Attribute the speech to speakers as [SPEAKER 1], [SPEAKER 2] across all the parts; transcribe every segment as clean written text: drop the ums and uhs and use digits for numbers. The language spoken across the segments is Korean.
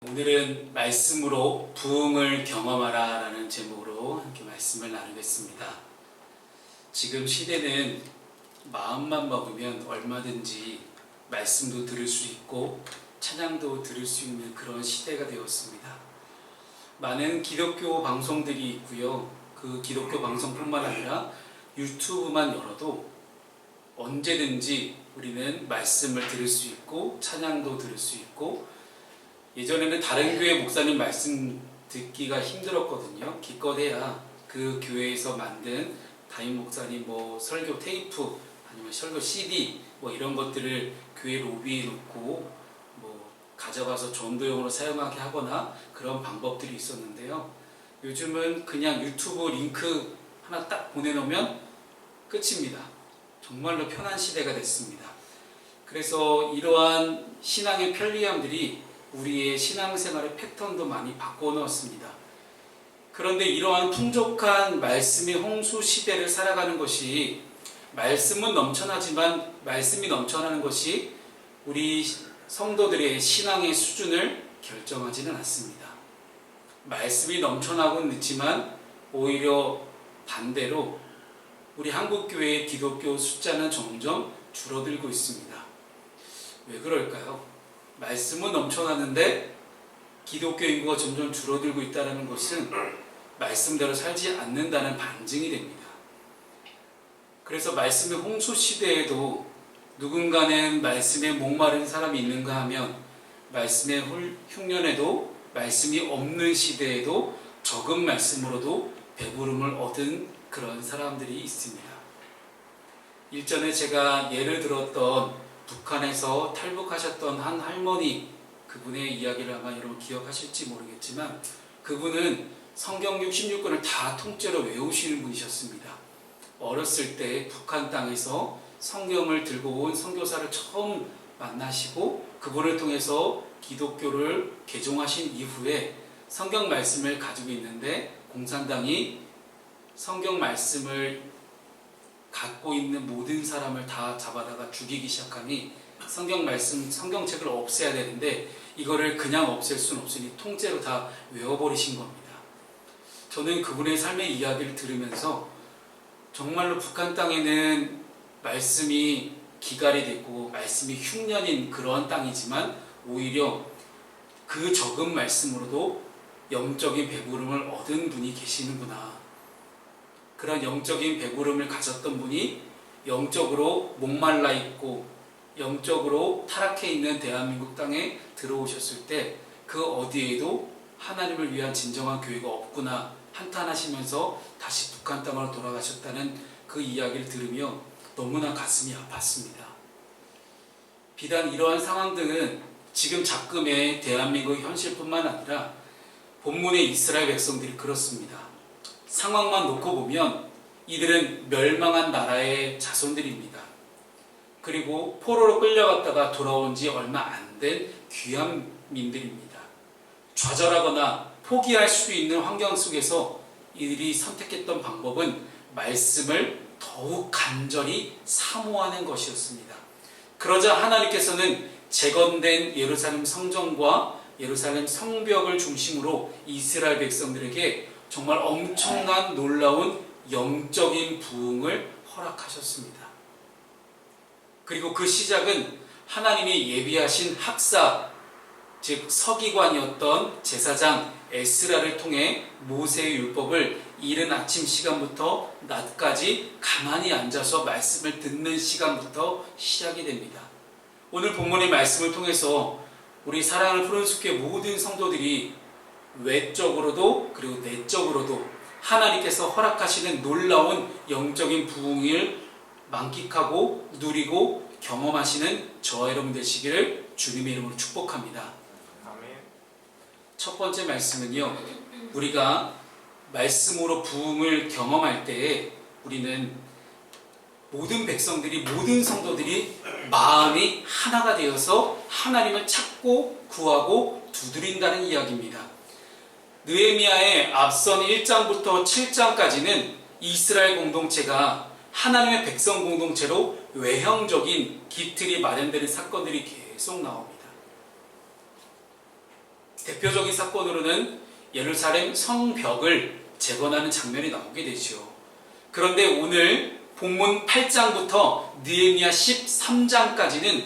[SPEAKER 1] 오늘은 말씀으로 부흥을 경험하라 라는 제목으로 함께 말씀을 나누겠습니다. 지금 시대는 마음만 먹으면 얼마든지 말씀도 들을 수 있고 찬양도 들을 수 있는 그런 시대가 되었습니다. 많은 기독교 방송들이 있고요. 그 기독교 방송뿐만 아니라 유튜브만 열어도 언제든지 우리는 말씀을 들을 수 있고 찬양도 들을 수 있고, 예전에는 다른 교회 목사님 말씀 듣기가 힘들었거든요. 기껏해야 그 교회에서 만든 담임 목사님 설교 테이프 아니면 설교 CD 이런 것들을 교회 로비에 놓고 가져가서 전도용으로 사용하게 하거나 그런 방법들이 있었는데요. 요즘은 그냥 유튜브 링크 하나 딱 보내놓으면 끝입니다. 정말로 편한 시대가 됐습니다. 그래서 이러한 신앙의 편리함들이 우리의 신앙생활의 패턴도 많이 바꿔놓았습니다. 그런데 이러한 풍족한 말씀의 홍수 시대를 살아가는 것이, 말씀은 넘쳐나지만 말씀이 넘쳐나는 것이 우리 성도들의 신앙의 수준을 결정하지는 않습니다. 말씀이 넘쳐나고는 있지만 오히려 반대로 우리 한국교회의 기독교 숫자는 점점 줄어들고 있습니다. 왜 그럴까요? 말씀은 넘쳐나는데 기독교 인구가 점점 줄어들고 있다는 것은 말씀대로 살지 않는다는 반증이 됩니다. 그래서 말씀의 홍수 시대에도 누군가는 말씀에 목마른 사람이 있는가 하면, 말씀의 흉년에도, 말씀이 없는 시대에도 적은 말씀으로도 배부름을 얻은 그런 사람들이 있습니다. 일전에 제가 예를 들었던 북한에서 탈북하셨던 한 할머니, 그분의 이야기를 아마 여러분 기억하실지 모르겠지만, 그분은 성경 66권을 다 통째로 외우시는 분이셨습니다. 어렸을 때 북한 땅에서 성경을 들고 온 선교사를 처음 만나시고 그분을 통해서 기독교를 개종하신 이후에 성경 말씀을 가지고 있는데, 공산당이 성경 말씀을 갖고 있는 모든 사람을 다 잡아다가 죽이기 시작하니 성경책을 없애야 되는데 이거를 그냥 없앨 수는 없으니 통째로 다 외워버리신 겁니다. 저는 그분의 삶의 이야기를 들으면서 정말로 북한 땅에는 말씀이 기갈이 되고 말씀이 흉년인 그러한 땅이지만 오히려 그 적은 말씀으로도 영적인 배부름을 얻은 분이 계시는구나. 그런 영적인 배부름을 가졌던 분이 영적으로 목말라 있고 영적으로 타락해 있는 대한민국 땅에 들어오셨을 때 그 어디에도 하나님을 위한 진정한 교회가 없구나 한탄하시면서 다시 북한 땅으로 돌아가셨다는 그 이야기를 들으며 너무나 가슴이 아팠습니다. 비단 이러한 상황들은 지금 작금의 대한민국 현실뿐만 아니라 본문의 이스라엘 백성들이 그렇습니다. 상황만 놓고 보면 이들은 멸망한 나라의 자손들입니다. 그리고 포로로 끌려갔다가 돌아온 지 얼마 안 된 귀한 민들입니다. 좌절하거나 포기할 수 있는 환경 속에서 이들이 선택했던 방법은 말씀을 더욱 간절히 사모하는 것이었습니다. 그러자 하나님께서는 재건된 예루살렘 성전과 예루살렘 성벽을 중심으로 이스라엘 백성들에게 정말 엄청난 놀라운 영적인 부흥을 허락하셨습니다. 그리고 그 시작은 하나님이 예비하신 학사, 즉 서기관이었던 제사장 에스라를 통해 모세의 율법을 이른 아침 시간부터 낮까지 가만히 앉아서 말씀을 듣는 시간부터 시작이 됩니다. 오늘 본문의 말씀을 통해서 우리 사랑하는 푸른숲교회 모든 성도들이 외적으로도 그리고 내적으로도 하나님께서 허락하시는 놀라운 영적인 부흥을 만끽하고 누리고 경험하시는 저와 여러분 되시기를 주님의 이름으로 축복합니다. 아멘. 첫 번째 말씀은요, 우리가 말씀으로 부흥을 경험할 때에 우리는 모든 백성들이, 모든 성도들이 마음이 하나가 되어서 하나님을 찾고 구하고 두드린다는 이야기입니다. 느헤미야의 앞선 1장부터 7장까지는 이스라엘 공동체가 하나님의 백성 공동체로 외형적인 기틀이 마련되는 사건들이 계속 나옵니다. 대표적인 사건으로는 예루살렘 성벽을 재건하는 장면이 나오게 되죠. 그런데 오늘 본문 8장부터 느헤미야 13장까지는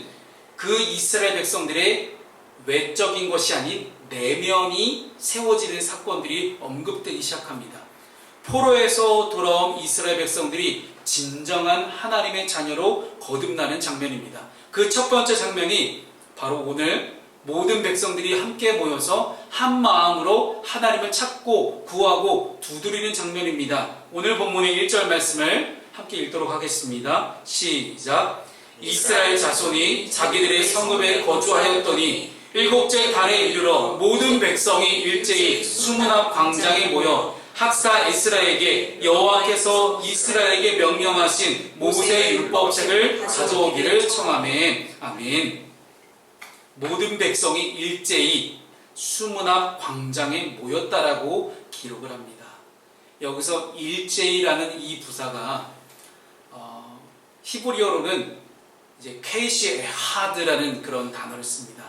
[SPEAKER 1] 그 이스라엘 백성들의 외적인 것이 아닌 내면이 세워지는 사건들이 언급되기 시작합니다. 포로에서 돌아온 이스라엘 백성들이 진정한 하나님의 자녀로 거듭나는 장면입니다. 그 첫 번째 장면이 바로 오늘 모든 백성들이 함께 모여서 한 마음으로 하나님을 찾고 구하고 두드리는 장면입니다. 오늘 본문의 1절 말씀을 함께 읽도록 하겠습니다. 시작. 이스라엘 자손이 자기들의 성읍에 거주하였더니 일곱째 달에 이르러 모든 백성이 일제히 수문 앞 광장에 모여 학사 에스라에게 여호와께서 이스라엘에게 명령하신 모세의 율법책을 가져오기를 청하매. 아멘. 모든 백성이 일제히 수문 앞 광장에 모였다라고 기록을 합니다. 여기서 일제히라는 이 부사가 히브리어로는 이제 케이시 에하드라는 그런 단어를 씁니다.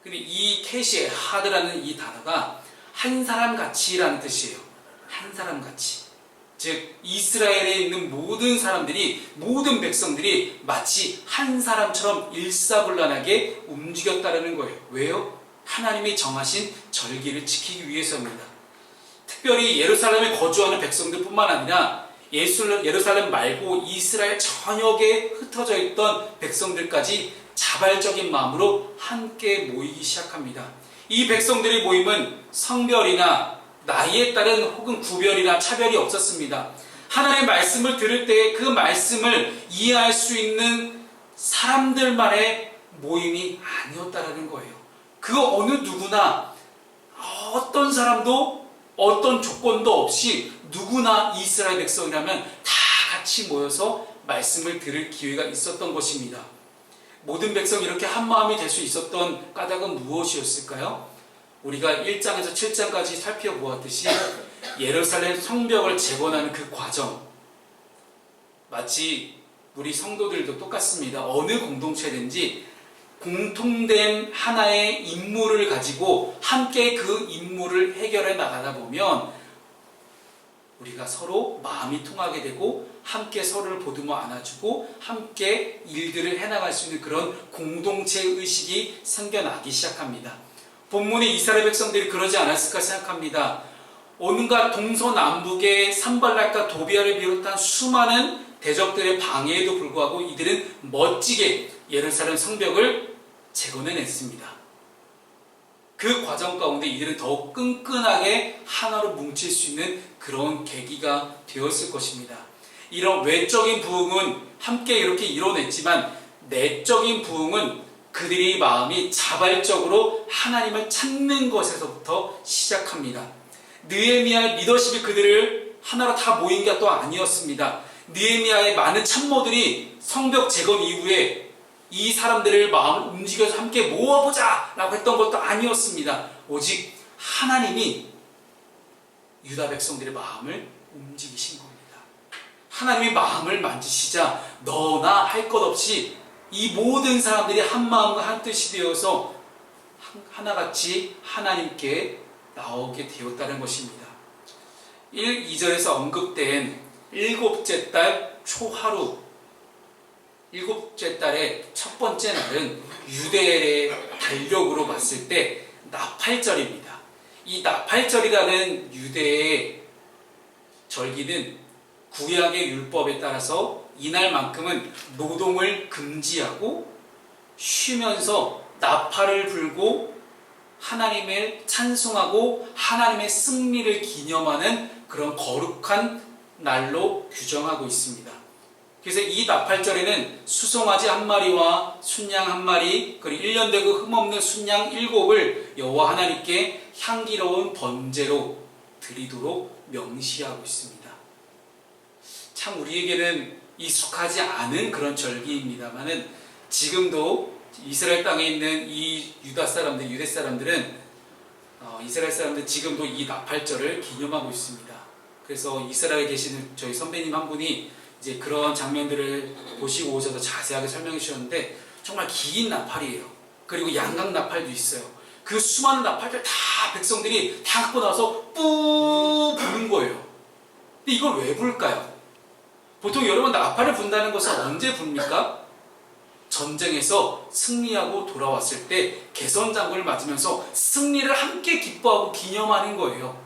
[SPEAKER 1] 근데 이 케이시 에하드라는 이 단어가 한 사람 같이라는 뜻이에요. 한 사람 같이. 즉 이스라엘에 있는 모든 사람들이, 모든 백성들이 마치 한 사람처럼 일사불란하게 움직였다라는 거예요. 왜요? 하나님이 정하신 절기를 지키기 위해서입니다. 특별히 예루살렘에 거주하는 백성들뿐만 아니라 예루살렘 말고 이스라엘 전역에 흩어져 있던 백성들까지 자발적인 마음으로 함께 모이기 시작합니다. 이 백성들의 모임은 성별이나 나이에 따른 혹은 구별이나 차별이 없었습니다. 하나님의 말씀을 들을 때 그 말씀을 이해할 수 있는 사람들만의 모임이 아니었다라는 거예요. 그 어느 누구나 어떤 사람도 어떤 조건도 없이 누구나 이스라엘 백성이라면 다 같이 모여서 말씀을 들을 기회가 있었던 것입니다. 모든 백성이 이렇게 한 마음이 될 수 있었던 까닭은 무엇이었을까요? 우리가 1장에서 7장까지 살펴보았듯이 예루살렘 성벽을 재건하는 그 과정, 마치 우리 성도들도 똑같습니다. 어느 공동체든지 공통된 하나의 임무를 가지고 함께 그 임무를 해결해 나가다 보면 우리가 서로 마음이 통하게 되고 함께 서로를 보듬어 안아주고 함께 일들을 해나갈 수 있는 그런 공동체 의식이 생겨나기 시작합니다. 본문의 이스라엘 백성들이 그러지 않았을까 생각합니다. 온갖 동서남북의 산발락과 도비아를 비롯한 수많은 대적들의 방해에도 불구하고 이들은 멋지게 예루살렘 성벽을 재건해냈습니다. 그 과정 가운데 이들은 더욱 끈끈하게 하나로 뭉칠 수 있는 그런 계기가 되었을 것입니다. 이런 외적인 부흥은 함께 이렇게 이뤄냈지만 내적인 부흥은 그들의 마음이 자발적으로 하나님을 찾는 것에서부터 시작합니다. 느헤미야의 리더십이 그들을 하나로 다 모인 게 또 아니었습니다. 느헤미야의 많은 참모들이 성벽 재건 이후에 이 사람들을 마음을 움직여서 함께 모아보자 라고 했던 것도 아니었습니다. 오직 하나님이 유다 백성들의 마음을 움직이신 겁니다. 하나님이 마음을 만지시자 너나 할 것 없이 이 모든 사람들이 한 마음과 한 뜻이 되어서 하나같이 하나님께 나오게 되었다는 것입니다. 2절에서 언급된 일곱째 달 초하루, 일곱째 달의 첫 번째 날은 유대의 달력으로 봤을 때 나팔절입니다. 이 나팔절이라는 유대의 절기는 구약의 율법에 따라서 이날만큼은 노동을 금지하고 쉬면서 나팔을 불고 하나님을 찬송하고 하나님의 승리를 기념하는 그런 거룩한 날로 규정하고 있습니다. 그래서 이 나팔절에는 수송아지 한 마리와 순양 한 마리, 그리고 1년 되고 흠없는 순양 7을 여호와 하나님께 향기로운 번제로 드리도록 명시하고 있습니다. 참 우리에게는 익숙하지 않은 그런 절기입니다만은 지금도 이스라엘 땅에 있는 이 유대 사람들은 이스라엘 사람들 지금도 이 나팔절을 기념하고 있습니다. 그래서 이스라엘에 계시는 저희 선배님 한 분이 이제 그런 장면들을 보시고 오셔서 자세하게 설명해 주셨는데 정말 긴 나팔이에요. 그리고 양각 나팔도 있어요. 그 수많은 나팔들 다 백성들이 다 갖고 나서 뿌 부는 거예요. 근데 이걸 왜 불까요? 보통 여러분 나팔을 분다는 것은 언제 붑니까? 전쟁에서 승리하고 돌아왔을 때 개선장군을 맞으면서 승리를 함께 기뻐하고 기념하는 거예요.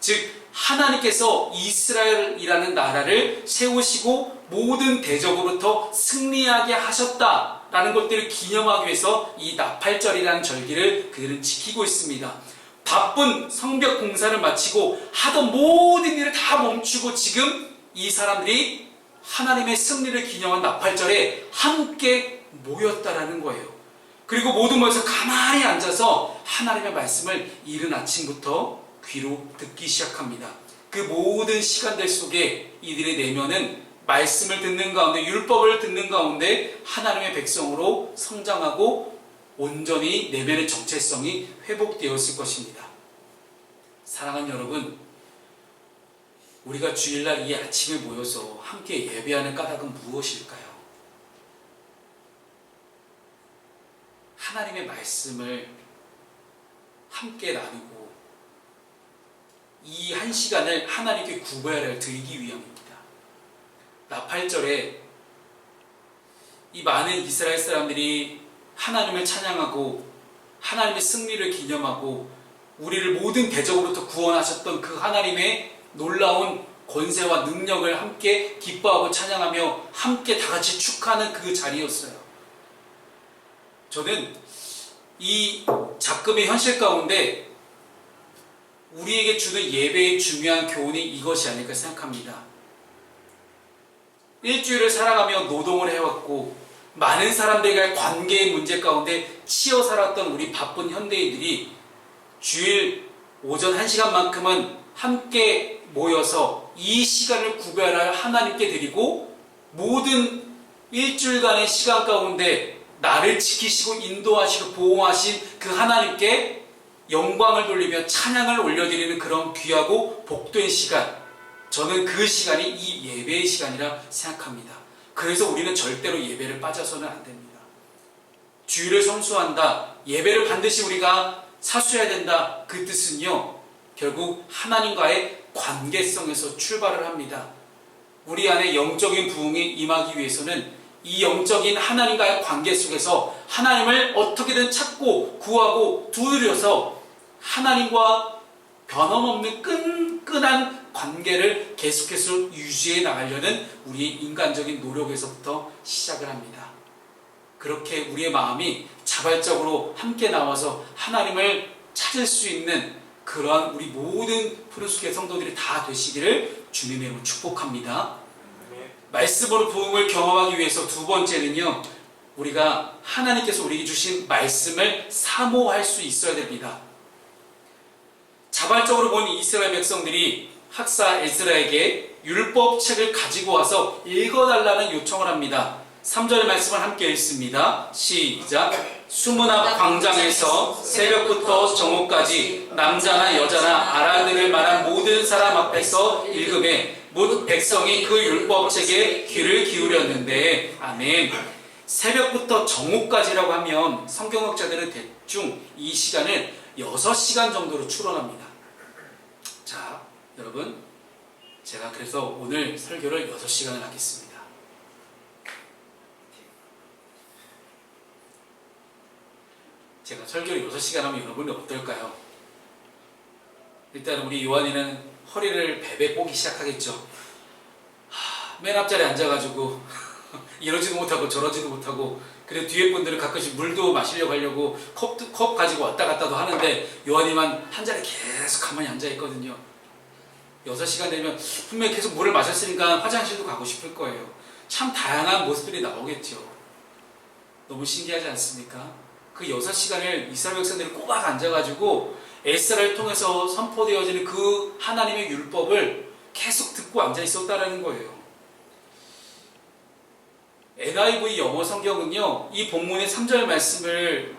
[SPEAKER 1] 즉 하나님께서 이스라엘이라는 나라를 세우시고 모든 대적으로부터 승리하게 하셨다라는 것들을 기념하기 위해서 이 나팔절이라는 절기를 그들은 지키고 있습니다. 바쁜 성벽 공사를 마치고 하던 모든 일을 다 멈추고 지금 이 사람들이 하나님의 승리를 기념한 나팔절에 함께 모였다라는 거예요. 그리고 모두 모여서 가만히 앉아서 하나님의 말씀을 이른 아침부터 귀로 듣기 시작합니다. 그 모든 시간들 속에 이들의 내면은 말씀을 듣는 가운데, 율법을 듣는 가운데 하나님의 백성으로 성장하고 온전히 내면의 정체성이 회복되었을 것입니다. 사랑하는 여러분, 우리가 주일날 이 아침에 모여서 함께 예배하는 까닭은 무엇일까요? 하나님의 말씀을 함께 나누고 이 한 시간을 하나님께 구별을 드리기 위함입니다. 나팔절에 이 많은 이스라엘 사람들이 하나님을 찬양하고 하나님의 승리를 기념하고 우리를 모든 대적으로부터 구원하셨던 그 하나님의 놀라운 권세와 능력을 함께 기뻐하고 찬양하며 함께 다 같이 축하하는 그 자리였어요. 저는 이 작금의 현실 가운데 우리에게 주는 예배의 중요한 교훈이 이것이 아닐까 생각합니다. 일주일을 살아가며 노동을 해왔고 많은 사람들과의 관계의 문제 가운데 치여 살았던 우리 바쁜 현대인들이 주일 오전 1시간만큼은 함께 모여서 이 시간을 구별할 하나님께 드리고 모든 일주일간의 시간 가운데 나를 지키시고 인도하시고 보호하신 그 하나님께 영광을 돌리며 찬양을 올려드리는 그런 귀하고 복된 시간, 저는 그 시간이 이 예배의 시간이라 생각합니다. 그래서 우리는 절대로 예배를 빠져서는 안 됩니다. 주일을 성수한다, 예배를 반드시 우리가 사수해야 된다, 그 뜻은요 결국 하나님과의 관계성에서 출발을 합니다. 우리 안에 영적인 부흥이 임하기 위해서는 이 영적인 하나님과의 관계 속에서 하나님을 어떻게든 찾고 구하고 두드려서 하나님과 변함없는 끈끈한 관계를 계속해서 유지해 나가려는 우리의 인간적인 노력에서부터 시작을 합니다. 그렇게 우리의 마음이 자발적으로 함께 나와서 하나님을 찾을 수 있는 그러한 우리 모든 푸른숲의 성도들이 다 되시기를 주님의 이름으로 축복합니다. 말씀으로 부흥을 경험하기 위해서 두 번째는요, 우리가 하나님께서 우리에게 주신 말씀을 사모할 수 있어야 됩니다. 자발적으로 본 이스라엘 백성들이 학사 에스라에게 율법책을 가지고 와서 읽어달라는 요청을 합니다. 3절 말씀을 함께 읽습니다. 시작. 수문 앞 광장에서 새벽부터 정오까지 남자나 여자나 알아들을 만한 모든 사람 앞에서 읽음에 모든 백성이 그 율법책에 귀를 기울였는데, 아멘. 새벽부터 정오까지라고 하면 성경학자들은 대충 이 시간을 6시간 정도로 추론합니다. 자, 여러분, 제가 그래서 오늘 설교를 6시간을 하겠습니다. 제가 설교를 6시간 하면 여러분이 어떨까요? 일단 우리 요한이는 허리를 베베 꼬기 시작하겠죠. 맨 앞자리에 앉아가지고 이러지도 못하고 저러지도 못하고, 그래도 뒤에 분들은 가끔씩 물도 마시려고 하려고 컵 가지고 왔다 갔다도 하는데 요한이만 한 자리에 계속 가만히 앉아있거든요. 6시간 되면 분명히 계속 물을 마셨으니까 화장실도 가고 싶을 거예요. 참 다양한 모습들이 나오겠죠. 너무 신기하지 않습니까? 그 6시간을 이스라엘 백성들이 꼬박 앉아가지고 에스라를 통해서 선포되어지는 그 하나님의 율법을 계속 듣고 앉아 있었다라는 거예요. NIV 영어 성경은요, 이 본문의 3절 말씀을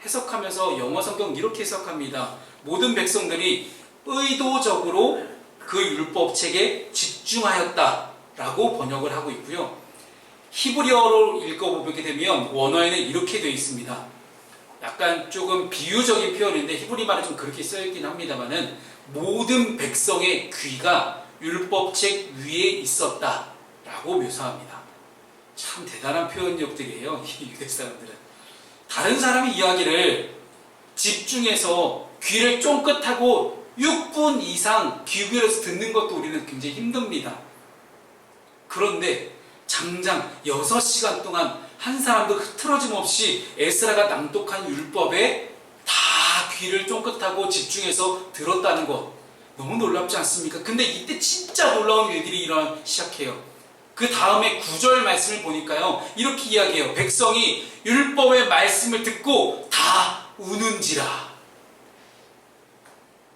[SPEAKER 1] 해석하면서 영어 성경은 이렇게 해석합니다. 모든 백성들이 의도적으로 그 율법책에 집중하였다라고 번역을 하고 있고요. 히브리어로 읽어보게 되면 원어에는 이렇게 되어 있습니다. 약간 조금 비유적인 표현인데 히브리 말에 좀 그렇게 써있긴 합니다만은 모든 백성의 귀가 율법책 위에 있었다 라고 묘사합니다. 참 대단한 표현력들이에요, 이 유대 사람들은. 다른 사람의 이야기를 집중해서 귀를 쫑긋하고 6분 이상 귀 기울여서 듣는 것도 우리는 굉장히 힘듭니다. 그런데 장장 6시간 동안 한 사람도 흐트러짐 없이 에스라가 낭독한 율법에 다 귀를 쫑긋하고 집중해서 들었다는 것, 너무 놀랍지 않습니까? 근데 이때 진짜 놀라운 일들이 일어나기 시작해요. 그 다음에 9절 말씀을 보니까요, 이렇게 이야기해요. 백성이 율법의 말씀을 듣고 다 우는지라.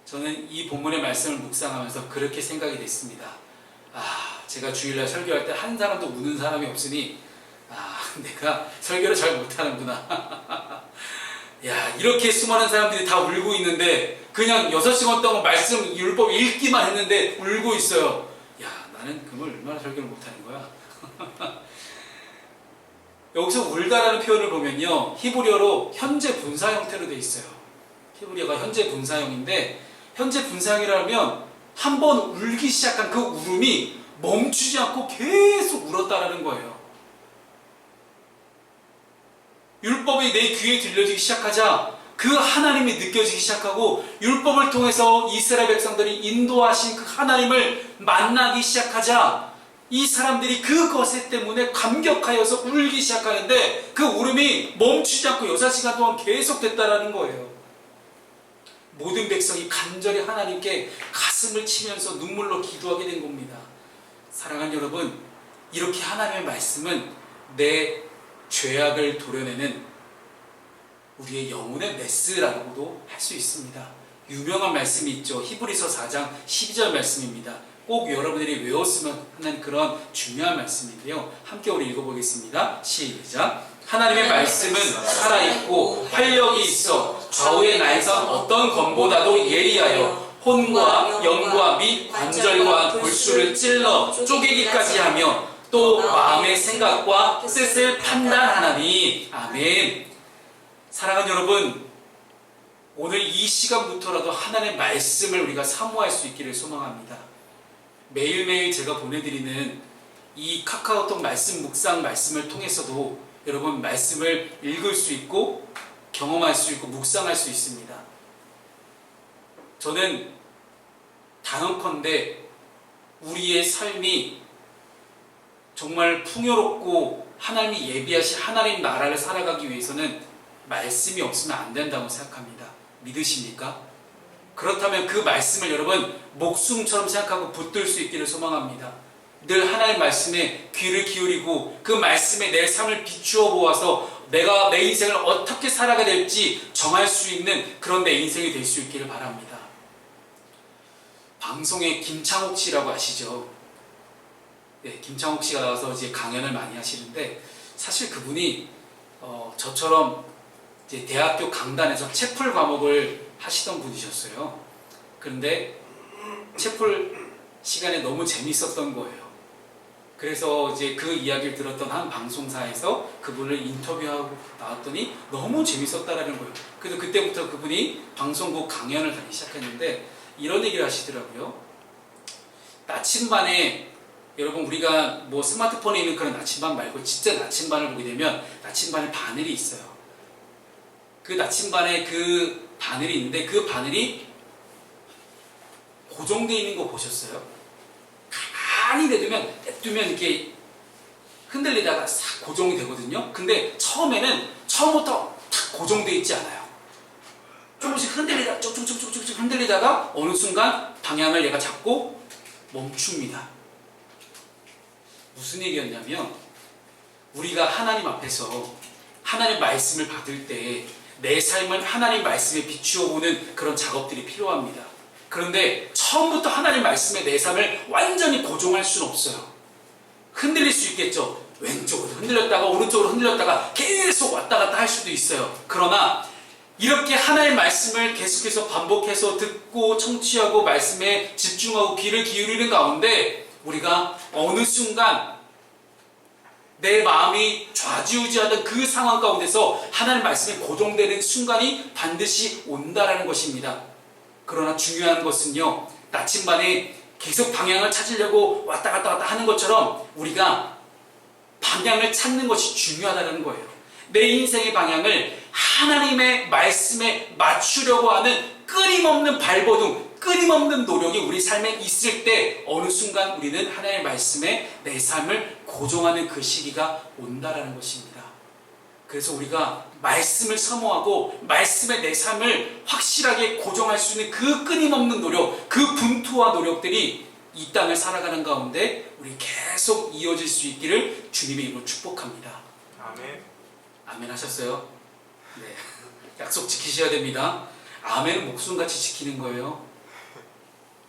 [SPEAKER 1] 저는 이 본문의 말씀을 묵상하면서 그렇게 생각이 됐습니다. 제가 주일날 설교할 때 한 사람도 우는 사람이 없으니 내가 설교를 잘 못하는구나. 야, 이렇게 수많은 사람들이 다 울고 있는데 그냥 6시간 동안 말씀 율법 읽기만 했는데 울고 있어요. 야, 나는 그걸 얼마나 설교를 못하는 거야. 여기서 울다라는 표현을 보면요, 히브리어로 현재 분사 형태로 되어 있어요. 히브리어가 현재 분사형인데, 현재 분사형이라면 한 번 울기 시작한 그 울음이 멈추지 않고 계속 울었다라는 거예요. 율법이 내 귀에 들려지기 시작하자 그 하나님이 느껴지기 시작하고, 율법을 통해서 이스라엘 백성들이 인도하신 그 하나님을 만나기 시작하자 이 사람들이 그것에 때문에 감격하여서 울기 시작하는데, 그 울음이 멈추지 않고 6시간 동안 계속됐다라는 거예요. 모든 백성이 간절히 하나님께 가슴을 치면서 눈물로 기도하게 된 겁니다. 사랑하는 여러분, 이렇게 하나님의 말씀은 내 죄악을 도려내는 우리의 영혼의 메스라고도 할 수 있습니다. 유명한 말씀이 있죠. 히브리서 4장 12절 말씀입니다. 꼭 여러분들이 외웠으면 하는 그런 중요한 말씀인데요. 함께 우리 읽어보겠습니다. 시작. 하나님의 말씀은 살아있고 활력이 있어 좌우의 날선 어떤 검보다도 예리하여 혼과 영과 및 관절과 골수를 찔러 쪼개기까지 하며 또 마음의 생각과 뜻을 판단하나니. 아멘. 사랑하는 여러분, 오늘 이 시간부터라도 하나님의 말씀을 우리가 사모할 수 있기를 소망합니다. 매일매일 제가 보내드리는 이 카카오톡 말씀 묵상 말씀을 통해서도 여러분 말씀을 읽을 수 있고 경험할 수 있고 묵상할 수 있습니다. 저는 단언컨대 우리의 삶이 정말 풍요롭고 하나님이 예비하신 하나님 나라를 살아가기 위해서는 말씀이 없으면 안 된다고 생각합니다. 믿으십니까? 그렇다면 그 말씀을 여러분 목숨처럼 생각하고 붙들 수 있기를 소망합니다. 늘 하나님의 말씀에 귀를 기울이고 그 말씀에 내 삶을 비추어 보아서 내가 내 인생을 어떻게 살아가야 될지 정할 수 있는 그런 내 인생이 될 수 있기를 바랍니다. 방송에 김창옥 씨라고 아시죠? 네, 김창옥 씨가 나와서 이제 강연을 많이 하시는데, 사실 그분이 저처럼 이제 대학교 강단에서 채플 과목을 하시던 분이셨어요. 그런데 채플 시간에 너무 재밌었던 거예요. 그래서 이제 그 이야기를 들었던 한 방송사에서 그분을 인터뷰하고 나왔더니 너무 재밌었다라는 거예요. 그래서 그때부터 그분이 방송국 강연을 다니기 시작했는데 이런 얘기를 하시더라고요. 나침반에, 여러분 우리가 뭐 스마트폰에 있는 그런 나침반 말고 진짜 나침반을 보게 되면 나침반에 바늘이 있어요. 그 나침반에 그 바늘이 있는데 그 바늘이 고정되어 있는 거 보셨어요? 가만히 냅두면 이렇게 흔들리다가 싹 고정이 되거든요. 근데 처음부터 탁 고정되어 있지 않아요. 조금씩 흔들리다가 쭉쭉쭉쭉 흔들리다가 어느 순간 방향을 얘가 잡고 멈춥니다. 무슨 얘기였냐면, 우리가 하나님 앞에서 하나님 말씀을 받을 때 내 삶을 하나님 말씀에 비추어 보는 그런 작업들이 필요합니다. 그런데 처음부터 하나님 말씀에 내 삶을 완전히 고정할 수는 없어요. 흔들릴 수 있겠죠. 왼쪽으로 흔들렸다가 오른쪽으로 흔들렸다가 계속 왔다 갔다 할 수도 있어요. 그러나 이렇게 하나님의 말씀을 계속해서 반복해서 듣고 청취하고 말씀에 집중하고 귀를 기울이는 가운데 우리가 어느 순간 내 마음이 좌지우지하던 그 상황 가운데서 하나님 말씀에 고정되는 순간이 반드시 온다라는 것입니다. 그러나 중요한 것은요, 나침반에 계속 방향을 찾으려고 왔다 갔다 하는 것처럼 우리가 방향을 찾는 것이 중요하다는 거예요. 내 인생의 방향을 하나님의 말씀에 맞추려고 하는 끊임없는 발버둥, 끊임없는 노력이 우리 삶에 있을 때 어느 순간 우리는 하나님의 말씀에 내 삶을 고정하는 그 시기가 온다라는 것입니다. 그래서 우리가 말씀을 사모하고 말씀에 내 삶을 확실하게 고정할 수 있는 그 끊임없는 노력, 그 분투와 노력들이 이 땅을 살아가는 가운데 우리 계속 이어질 수 있기를 주님의 이름으로 축복합니다.
[SPEAKER 2] 아멘.
[SPEAKER 1] 아멘 하셨어요? 네. 약속 지키셔야 됩니다. 아멘은 목숨같이 지키는 거예요.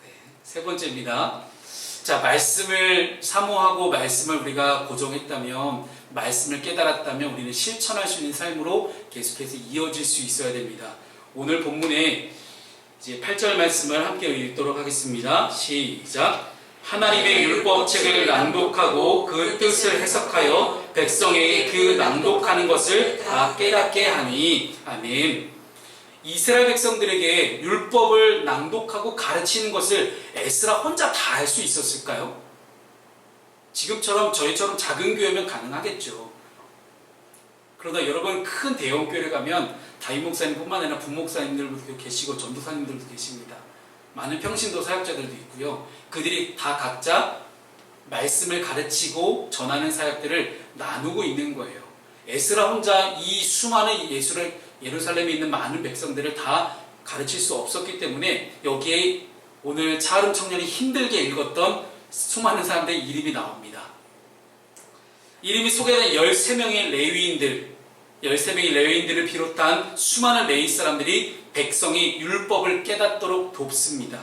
[SPEAKER 1] 네. 세 번째입니다. 자, 말씀을 사모하고 말씀을 우리가 고정했다면, 말씀을 깨달았다면 우리는 실천할 수 있는 삶으로 계속해서 이어질 수 있어야 됩니다. 오늘 본문에 이제 8절 말씀을 함께 읽도록 하겠습니다. 시작. 하나님의 율법책을 낭독하고 그 뜻을 해석하여 백성에게 그 낭독하는 것을 다 깨닫게 하니. 아멘. 이스라엘 백성들에게 율법을 낭독하고 가르치는 것을 에스라 혼자 다 할 수 있었을까요? 지금처럼 저희처럼 작은 교회면 가능하겠죠. 그러나 여러분 큰 대형 교회에 가면 담임 목사님뿐만 아니라 부목사님들도 계시고 전도사님들도 계십니다. 많은 평신도 사역자들도 있고요. 그들이 다 각자 말씀을 가르치고 전하는 사역들을 나누고 있는 거예요. 에스라 혼자 이 수많은 예루살렘에 있는 많은 백성들을 다 가르칠 수 없었기 때문에 여기에 오늘 차름 청년이 힘들게 읽었던 수많은 사람들의 이름이 나옵니다. 이름이 소개된 13명의 레위인들, 13명의 레위인들을 비롯한 수많은 레위 사람들이 백성이 율법을 깨닫도록 돕습니다.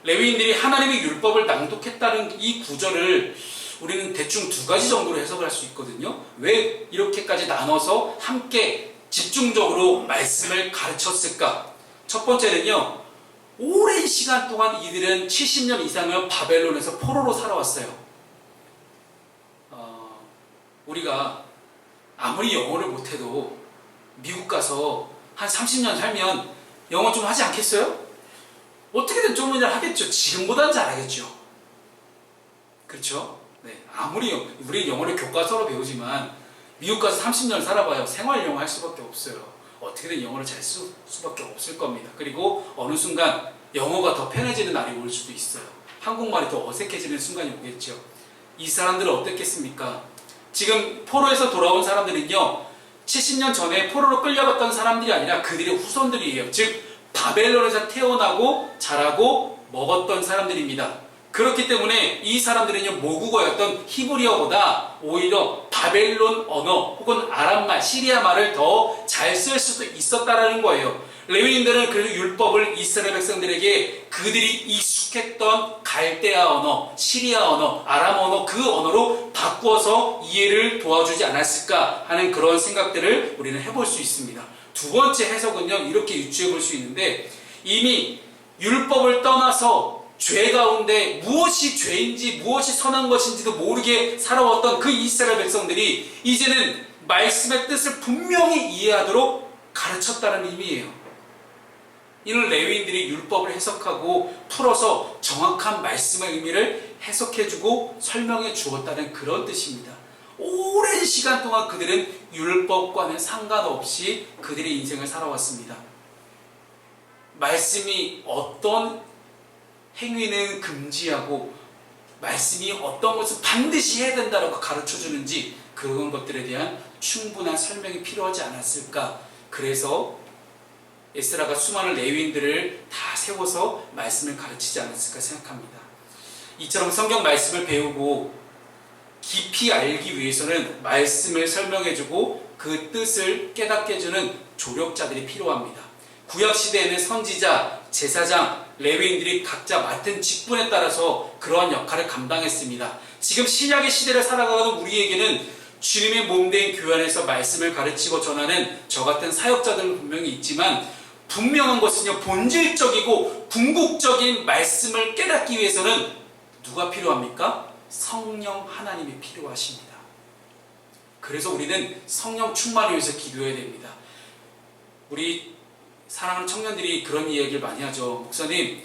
[SPEAKER 1] 레위인들이 하나님의 율법을 낭독했다는 이 구절을 우리는 대충 두 가지 정도로 해석을 할 수 있거든요. 왜 이렇게까지 나눠서 함께 집중적으로 말씀을 가르쳤을까? 첫 번째는요, 오랜 시간 동안 이들은 70년 이상을 바벨론에서 포로로 살아왔어요. 우리가 아무리 영어를 못해도 미국 가서 한 30년 살면 영어 좀 하지 않겠어요? 어떻게든 조금은 하겠죠. 지금보다는 잘하겠죠. 그렇죠? 네, 아무리 우리 영어를 교과서로 배우지만 미국 가서 30년 살아봐요. 생활 영어 할 수밖에 없어요. 어떻게든 영어를 잘 수밖에 없을 겁니다. 그리고 어느 순간 영어가 더 편해지는 날이 올 수도 있어요. 한국말이 더 어색해지는 순간이 오겠죠. 이 사람들은 어땠겠습니까? 지금 포로에서 돌아온 사람들은요, 70년 전에 포로로 끌려갔던 사람들이 아니라 그들의 후손들이에요. 즉 바벨론에서 태어나고 자라고 먹었던 사람들입니다. 그렇기 때문에 이 사람들은요, 모국어였던 히브리어보다 오히려 바벨론 언어 혹은 아람말, 시리아 말을 더 잘 쓸 수도 있었다라는 거예요. 레위인들은 그래도 율법을 이스라엘 백성들에게 그들이 익숙했던 갈대아 언어, 시리아 언어, 아람 언어, 그 언어로 바꾸어서 이해를 도와주지 않았을까 하는 그런 생각들을 우리는 해볼 수 있습니다. 두 번째 해석은요, 이렇게 유추해 볼 수 있는데, 이미 율법을 떠나서 죄 가운데 무엇이 죄인지 무엇이 선한 것인지도 모르게 살아왔던 그 이스라엘 백성들이 이제는 말씀의 뜻을 분명히 이해하도록 가르쳤다는 의미예요. 이는 레위인들이 율법을 해석하고 풀어서 정확한 말씀의 의미를 해석해주고 설명해 주었다는 그런 뜻입니다. 오랜 시간 동안 그들은 율법과는 상관없이 그들의 인생을 살아왔습니다. 말씀이 어떤 행위는 금지하고 말씀이 어떤 것을 반드시 해야 된다고 가르쳐주는지 그런 것들에 대한 충분한 설명이 필요하지 않았을까. 그래서 에스라가 수많은 레위인들을 다 세워서 말씀을 가르치지 않았을까 생각합니다. 이처럼 성경 말씀을 배우고 깊이 알기 위해서는 말씀을 설명해주고 그 뜻을 깨닫게 해주는 조력자들이 필요합니다. 구약시대에는 선지자, 제사장, 레위인들이 각자 맡은 직분에 따라서 그러한 역할을 감당했습니다. 지금 신약의 시대를 살아가는 우리에게는 주님의 몸된 교회 안에서 말씀을 가르치고 전하는 저 같은 사역자들은 분명히 있지만, 분명한 것은요, 본질적이고 궁극적인 말씀을 깨닫기 위해서는 누가 필요합니까? 성령 하나님이 필요하십니다. 그래서 우리는 성령 충만을 위해서 기도해야 됩니다. 우리 사랑하는 청년들이 그런 이야기를 많이 하죠. 목사님,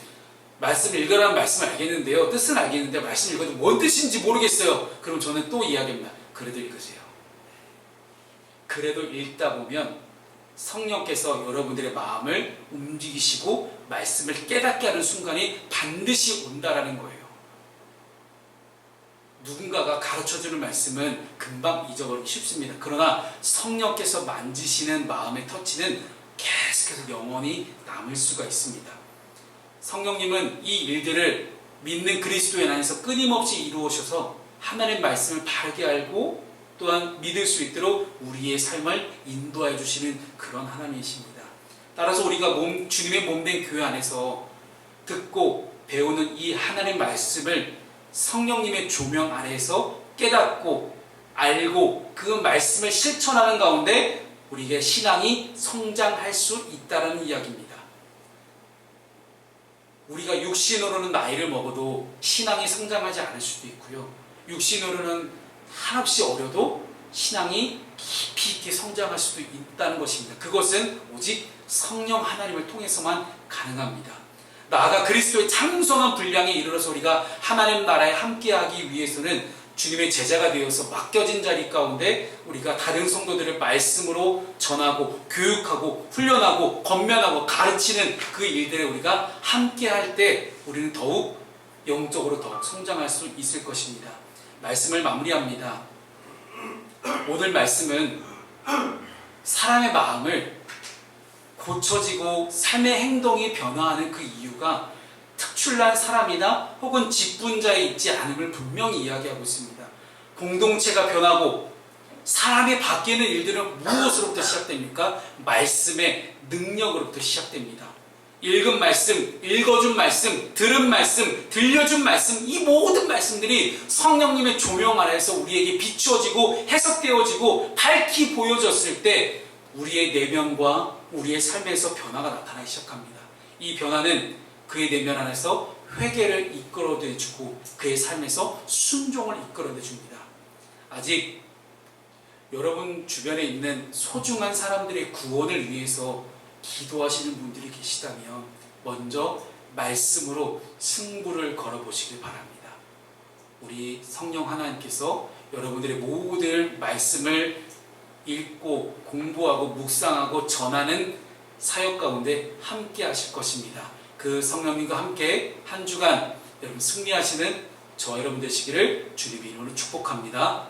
[SPEAKER 1] 말씀 읽으라는 말씀 알겠는데요. 뜻은 알겠는데 말씀 읽어도 뭔 뜻인지 모르겠어요. 그럼 저는 또 이야기합니다. 그래도 읽으세요. 그래도 읽다 보면 성령께서 여러분들의 마음을 움직이시고 말씀을 깨닫게 하는 순간이 반드시 온다라는 거예요. 누군가가 가르쳐주는 말씀은 금방 잊어버리기 쉽습니다. 그러나 성령께서 만지시는 마음의 터치는 계속해서 영원히 남을 수가 있습니다. 성령님은 이 일들을 믿는 그리스도인 안에서 끊임없이 이루어셔서 하나님의 말씀을 바르게 알고 또한 믿을 수 있도록 우리의 삶을 인도해 주시는 그런 하나님이십니다. 따라서 우리가 주님의 몸된 교회 안에서 듣고 배우는 이 하나님의 말씀을 성령님의 조명 아래에서 깨닫고 알고 그 말씀을 실천하는 가운데 우리의 신앙이 성장할 수 있다는 이야기입니다. 우리가 육신으로는 나이를 먹어도 신앙이 성장하지 않을 수도 있고요. 육신으로는 한없이 어려도 신앙이 깊이 있게 성장할 수도 있다는 것입니다. 그것은 오직 성령 하나님을 통해서만 가능합니다. 나아가 그리스도의 창성한 분량에 이르러서 우리가 하나님 나라에 함께하기 위해서는 주님의 제자가 되어서 맡겨진 자리 가운데 우리가 다른 성도들을 말씀으로 전하고 교육하고 훈련하고 권면하고 가르치는 그 일들에 우리가 함께할 때 우리는 더욱 영적으로 더 성장할 수 있을 것입니다. 말씀을 마무리합니다. 오늘 말씀은 사람의 마음을 고쳐지고 삶의 행동이 변화하는 그 이유가 특출난 사람이나 혹은 직분자에 있지 않음을 분명히 이야기하고 있습니다. 공동체가 변하고 사람이 바뀌는 일들은 무엇으로부터 시작됩니까? 말씀의 능력으로부터 시작됩니다. 읽은 말씀, 읽어준 말씀, 들은 말씀, 들려준 말씀, 이 모든 말씀들이 성령님의 조명 아래에서 우리에게 비추어지고 해석되어지고 밝히 보여졌을 때 우리의 내면과 우리의 삶에서 변화가 나타나기 시작합니다. 이 변화는 그의 내면 안에서 회개를 이끌어내주고 그의 삶에서 순종을 이끌어내줍니다. 아직 여러분 주변에 있는 소중한 사람들의 구원을 위해서 기도하시는 분들이 계시다면 먼저 말씀으로 승부를 걸어보시길 바랍니다. 우리 성령 하나님께서 여러분들의 모든 말씀을 읽고 공부하고 묵상하고 전하는 사역 가운데 함께 하실 것입니다. 그 성령님과 함께 한 주간 여러분 승리하시는 저 여러분 되시기를 주님의 이름으로 축복합니다.